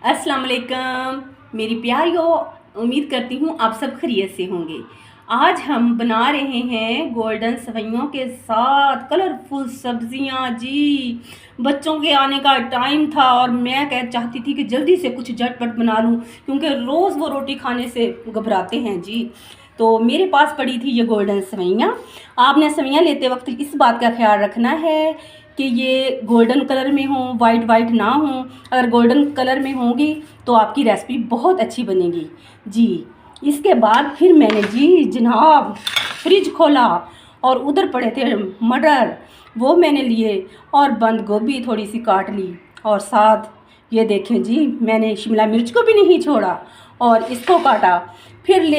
अस्सलाम वालेकुम मेरी प्यारियों, उम्मीद करती हूँ आप सब खैरियत से होंगे। आज हम बना रहे हैं गोल्डन सेवइयों के साथ कलरफुल सब्जियाँ जी। बच्चों के आने का टाइम था और मैं चाहती थी कि जल्दी से कुछ झटपट बना लूँ, क्योंकि रोज़ वो रोटी खाने से घबराते हैं जी। तो मेरे पास पड़ी थी ये गोल्डन सेवइयाँ। आपने सेवइयाँ लेते वक्त इस बात का ख्याल रखना है कि ये गोल्डन कलर में हो, वाइट वाइट ना हो। अगर गोल्डन कलर में होंगी तो आपकी रेसिपी बहुत अच्छी बनेगी जी। इसके बाद फिर मैंने जी जनाब फ्रिज खोला और उधर पड़े थे मटर, वो मैंने लिए और बंद गोभी थोड़ी सी काट ली। और साथ ये देखें जी, मैंने शिमला मिर्च को भी नहीं छोड़ा और इसको काटा। फिर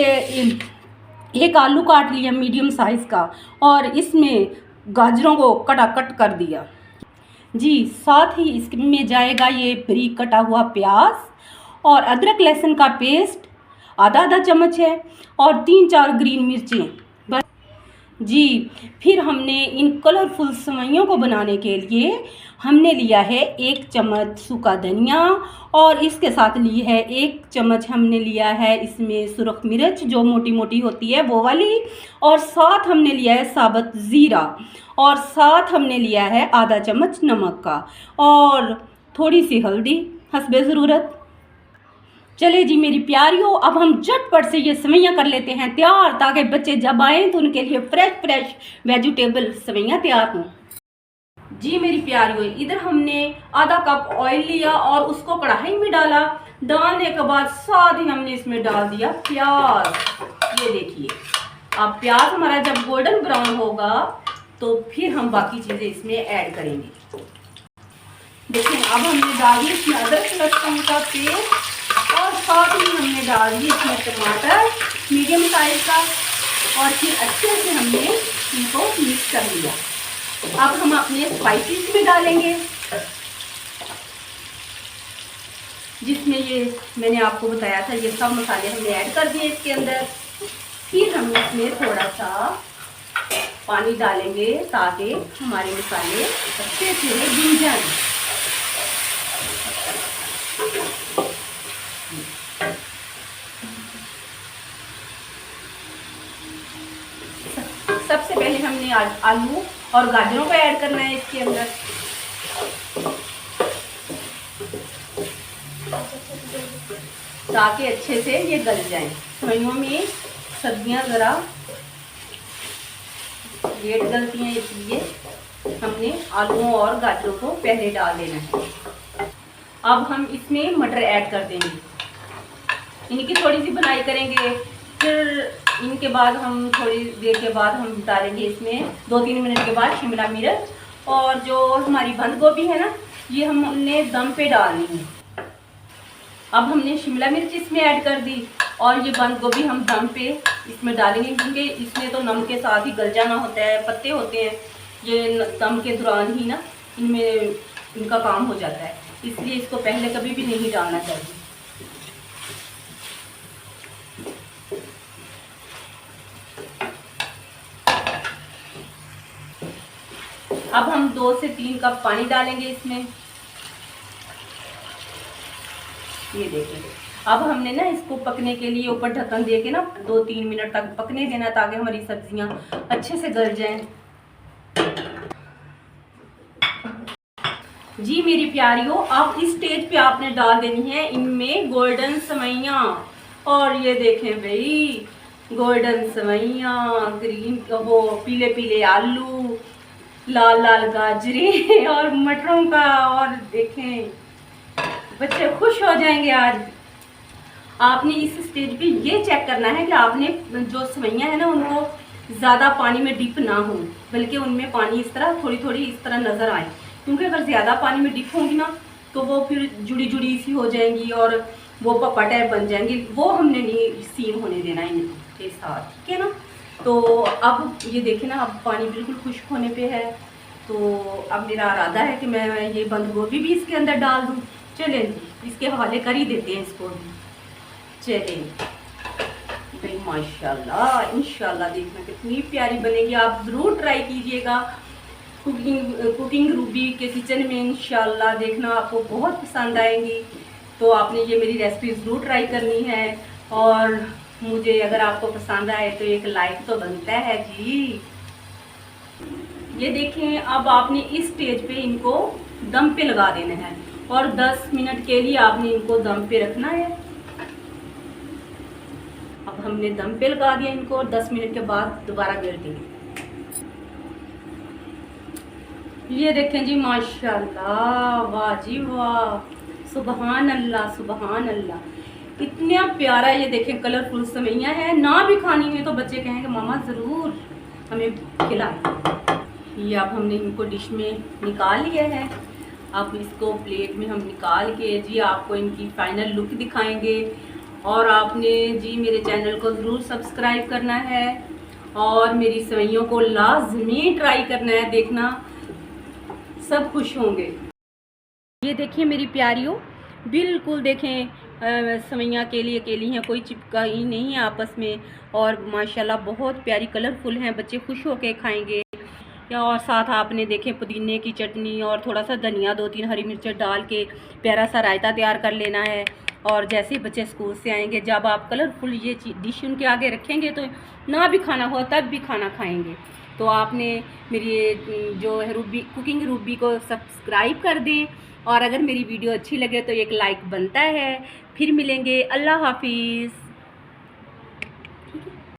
एक आलू काट लिया मीडियम साइज़ का और इसमें गाजरों को कटाकट कर दिया जी। साथ ही इसमें जाएगा ये बारीक कटा हुआ प्याज और अदरक लहसुन का पेस्ट आधा आधा चम्मच है और 3-4 ग्रीन मिर्चें बस जी। फिर हमने इन कलरफुल सेवइयों को बनाने के लिए हमने लिया है 1 चम्मच सूखा धनिया और इसके साथ ली है 1 चम्मच हमने लिया है इसमें सुरख मिर्च जो मोटी मोटी होती है वो वाली, और साथ हमने लिया है साबुत ज़ीरा और साथ हमने लिया है आधा चम्मच नमक का और थोड़ी सी हल्दी हस्बे ज़रूरत। चले जी मेरी प्यारियों, अब हम झटपट से ये सेवइयाँ कर लेते हैं तैयार, ताकि बच्चे जब आएँ तो उनके लिए फ्रेश फ्रेश वेजिटेबल सेवइयाँ तैयार हों जी। मेरी प्यारियों, इधर हमने आधा कप ऑयल लिया और उसको कढ़ाई में डाला। डालने के बाद साथ ही हमने इसमें डाल दिया प्याज। ये देखिए, अब प्याज हमारा जब गोल्डन ब्राउन होगा तो फिर हम बाकी चीज़ें इसमें ऐड करेंगे। देखिए, अब हमने डाल दी इसमें अदरक लहसुन का पेस्ट और साथ ही हमने डाल दी इसमें टमाटर मीडियम साइज का और फिर अच्छे से हमने इनको मिक्स कर लिया। अब हम अपने स्पाइसेस में डालेंगे, जिसमें ये मैंने आपको बताया था ये सब मसाले हमने ऐड कर दिए इसके अंदर। फिर हम इसमें थोड़ा सा पानी डालेंगे ताकि हमारे मसाले अच्छे से भुन जाएं। सबसे पहले हमने आलू और गाजरों को ऐड करना है इसके अंदर। ताकि अच्छे से ये गल जाएं। सेवइयों में सब्जियां ज़रा लेट गलती हैं, इसलिए हमने आलूओं और गाजरों को पहले डाल देना है। अब हम इसमें मटर ऐड कर देंगे, इनकी थोड़ी सी भुनाई करेंगे। फिर इनके बाद हम थोड़ी देर के बाद हम डालेंगे इसमें 2-3 मिनट के बाद शिमला मिर्च और जो हमारी बंद गोभी है ना, ये हमने दम पे डालनी है। अब हमने शिमला मिर्च इसमें ऐड कर दी और ये बंद गोभी हम दम पे इसमें डालेंगे, क्योंकि इसमें तो नमक के साथ ही गल जाना होता है। पत्ते होते हैं ये दम के दौरान ही ना इनमें इनका काम हो जाता है, इसलिए इसको पहले कभी भी नहीं डालना चाहिए। अब हम 2 से 3 कप पानी डालेंगे इसमें। ये देखिए, अब हमने ना इसको पकने के लिए ऊपर ढक्कन दे के ना 2-3 मिनट तक पकने देना, ताकि हमारी सब्जियां अच्छे से गल जाएं जी। मेरी प्यारियों, अब इस स्टेज पे आपने डाल देनी है इनमें गोल्डन सेवइयाँ। और ये देखें भाई, गोल्डन सेवइयाँ, ग्रीन वो पीले पीले आलू, लाल लाल गाजरे और मटरों का, और देखें बच्चे खुश हो जाएंगे आज। आपने इस स्टेज पे ये चेक करना है कि आपने जो सेवइयाँ है ना उनको ज़्यादा पानी में डिप ना हो, बल्कि उनमें पानी इस तरह थोड़ी थोड़ी इस तरह नज़र आए, क्योंकि अगर ज़्यादा पानी में डिप होंगी ना तो वो फिर जुड़ी जुड़ी सी हो जाएंगी और वो पप्पा टाइप बन जाएंगी। वो हमने नहीं सीम होने देना इनके साथ, ठीक है ना। तो अब ये देखें ना, अब पानी बिल्कुल खुश्क होने पे है। तो अब मेरा इरादा है कि मैं ये बंद गोभी भी इसके अंदर डाल दूँ। चलें जी, इसके हवाले कर ही देते हैं इसको भी। चलें भाई, माशाल्लाह इंशाल्लाह देखना कितनी प्यारी बनेगी। आप ज़रूर ट्राई कीजिएगा कुकिंग रूबी के किचन में, इंशाल्लाह देखना आपको बहुत पसंद आएंगी। तो आपने ये मेरी रेसिपी ज़रूर ट्राई करनी है। और मुझे अगर आपको पसंद आए तो एक लाइक तो बनता है जी। ये देखें, अब आपने इस स्टेज पे इनको दम पे लगा देना है और 10 मिनट के लिए आपने इनको दम पे रखना है। अब हमने दम पे लगा दिया इनको और 10 मिनट के बाद दोबारा बेल देंगे। ये देखें जी, माशाल्लाह, वाह जी वाह, सुबहान अल्लाह सुबहान अल्लाह, कितना प्यारा। ये देखें कलरफुल सेवइयां हैं। ना भी खानी है तो बच्चे कहेंगे मामा ज़रूर हमें खिलाएं। ये अब हमने इनको डिश में निकाल लिया है। अब इसको प्लेट में हम निकाल के जी आपको इनकी फाइनल लुक दिखाएंगे। और आपने जी मेरे चैनल को ज़रूर सब्सक्राइब करना है और मेरी सेवइयों को लाजमी ट्राई करना है। देखना सब खुश होंगे। ये देखिए मेरी प्यारियों, बिल्कुल देखें सेवइयां अकेली हैं, कोई चिपका ही नहीं है आपस में। और माशाल्लाह बहुत प्यारी कलरफुल हैं, बच्चे खुश होके खाएंगे। और साथ आपने देखें पुदीने की चटनी और थोड़ा सा धनिया, 2-3 हरी मिर्च डाल के प्यारा सा रायता तैयार कर लेना है। और जैसे ही बच्चे स्कूल से आएंगे, जब आप कलरफुल ये डिश उनके आगे रखेंगे तो ना भी खाना हो तब भी खाना खाएंगे। तो आपने मेरी जो है कुकिंग रूबी को सब्सक्राइब कर दें। और अगर मेरी वीडियो अच्छी लगे तो एक लाइक बनता है। फिर मिलेंगे, अल्लाह हाफिज़।